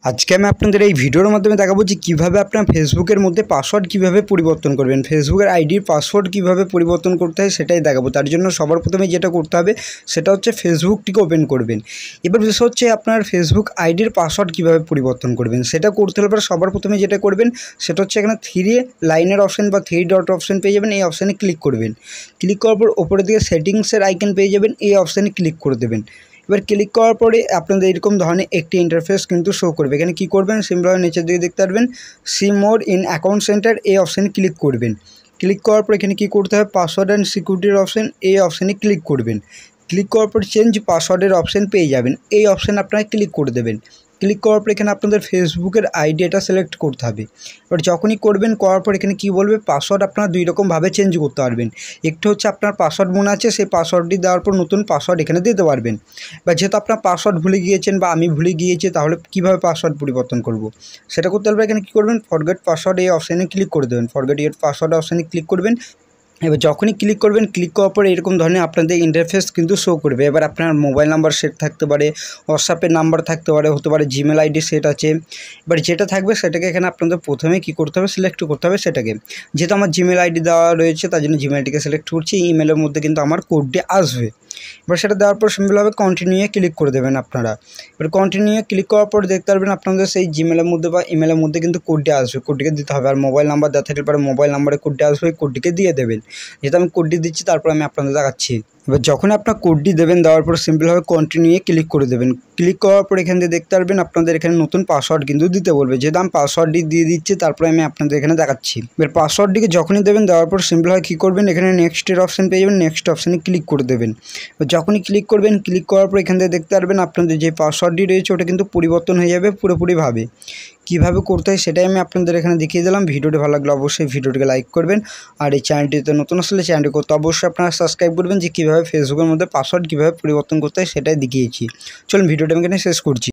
আজকে আমি আপনাদের এই ভিডিওর মাধ্যমে দেখাবো যে কীভাবে আপনার ফেসবুকের মধ্যে পাসওয়ার্ড কীভাবে পরিবর্তন করবেন, ফেসবুকের আইডির পাসওয়ার্ড কীভাবে পরিবর্তন করতে হয় সেটাই দেখাবো। তার জন্য সবার প্রথমে যেটা করতে হবে সেটা হচ্ছে ফেসবুকটিকে ওপেন করবেন। এবার বিষয় হচ্ছে আপনার ফেসবুক আইডির পাসওয়ার্ড কীভাবে পরিবর্তন করবেন সেটা করতে হলে পরে সবার প্রথমে যেটা করবেন সেটা হচ্ছে এখানে থ্রি লাইনের অপশান বা থ্রি ডট অপশান পেয়ে যাবেন। এই অপশানে ক্লিক করবেন। ক্লিক করার পর ওপরের দিকে সেটিংসের আইকন পেয়ে যাবেন। এই অপশানে ক্লিক করে দেবেন। এবার ক্লিক করার পরে আপনাদের এরকম ধরনের একটি ইন্টারফেস কিন্তু শো করবে। এখানে কী করবেন, সিম্পলভাবে নিচের দিকে দেখতে পারবেন see more in account centre, এই অপশানে ক্লিক করবেন। ক্লিক করার পর এখানে কী করতে হবে, পাসওয়ার্ড অ্যান্ড সিকিউরিটির অপশান, এই অপশানে ক্লিক করবেন। ক্লিক করার পর চেঞ্জ পাসওয়ার্ডের অপশান পেয়ে যাবেন। এই অপশানে আপনারা ক্লিক করে দেবেন। ক্লিক করার পর এখানে আপনাদের ফেসবুকের আইডি এটা সিলেক্ট করতে হবে। এবার যখনই করবেন, করার পর এখানে কী বলবে, পাসওয়ার্ড আপনারা দুই রকমভাবে চেঞ্জ করতে পারবেন। একটু হচ্ছে আপনার পাসওয়ার্ড মনে আছে সেই পাসওয়ার্ডটি দেওয়ার পর নতুন পাসওয়ার্ড এখানে দিতে পারবেন। বা যেহেতু আপনার পাসওয়ার্ড ভুলে গিয়েছেন বা আমি ভুলে গিয়েছি, তাহলে কীভাবে পাসওয়ার্ড পরিবর্তন করব সেটা করতে হলে এখানে কী করবেন, ফরগেট পাসওয়ার্ড এই অপশানে ক্লিক করে দেবেন। ফরগেট ইয়োর পাসওয়ার্ড অপশানে ক্লিক করবেন। এবার যখনই ক্লিক করবেন, ক্লিক করার পরে এরকম ধরনের আপনাদের ইন্টারফেস কিন্তু শো করবে। এবার আপনার মোবাইল নাম্বার সেট থাকতে পারে, হোয়াটসঅ্যাপের নাম্বার থাকতে পারে, হতে পারে জিমেল আইডি সেট আছে। এবার যেটা থাকবে সেটাকে এখানে আপনাদের প্রথমে কী করতে হবে, সিলেক্ট করতে হবে সেটাকে। যেহেতু আমার জিমেল আইডি দেওয়া রয়েছে তার জন্য জিমেলটিকে সিলেক্ট করছি। ইমেলের মধ্যে কিন্তু আমার কোডটি আসবে। এবার সেটা দেওয়ার পর সিম্পলভাবে কন্টিনিউয়ে ক্লিক করে দেবেন আপনারা। এবার কন্টিনিউয়ে ক্লিক করার পর দেখতে পারবেন আপনাদের সেই জিমেলের মধ্যে বা ইমেলের মধ্যে কিন্তু কোডটি আসবে। কোডটিকে দিতে হবে। আর মোবাইল নাম্বার দেওয়া থাকলে পরে মোবাইল নাম্বারে কোডটি আসবে, ওই কোডটিকে দিয়ে দেবেন। যেহেতু আমি কোডটি দিচ্ছি তারপর আমি আপনাদের দেখাচ্ছি। এবার যখন আপনার কোডটি দেবেন, দেওয়ার পর সিম্পলভাবে কন্টিনিউয়ে ক্লিক করে দেবেন। ক্লিক করার পর এখান থেকে দেখতে পারবেন আপনাদের এখানে নতুন পাসওয়ার্ড কিন্তু দিতে বলবে। যেহেতু আমি পাসওয়ার্ডটি দিয়ে দিচ্ছি তারপরে আমি আপনাদের এখানে দেখাচ্ছি। এবার পাসওয়ার্ডটিকে যখনই দেবেন, দেওয়ার পর সিম্পলভাবে কী করবেন, এখানে নেক্সটের অপশান পেয়ে যাবেন। নেক্সট অপশানে ক্লিক করে দেবেন। এবার যখনই ক্লিক করবেন, ক্লিক করার পর এখান থেকে দেখতে পারবেন আপনাদের যে পাসওয়ার্ডটি রয়েছে ওটা কিন্তু পরিবর্তন হয়ে যাবে পুরোপুরিভাবে। কীভাবে করতে হয় সেটাই আমি আপনাদের এখানে দেখিয়ে দিলাম। ভিডিওটি ভালো লাগলে অবশ্যই ভিডিওটিকে লাইক করবেন। আর এই চ্যানেলটিতে নতুন আসলে চ্যানেলটি করতে অবশ্যই আপনারা সাবস্ক্রাইব করবেন, যে কীভাবে ফেসবুকের মধ্যে পাসওয়ার্ড কীভাবে পরিবর্তন করতে হয় সেটাই দেখিয়েছি। চলুন ভিডিওটা আমি এখানে শেষ করছি।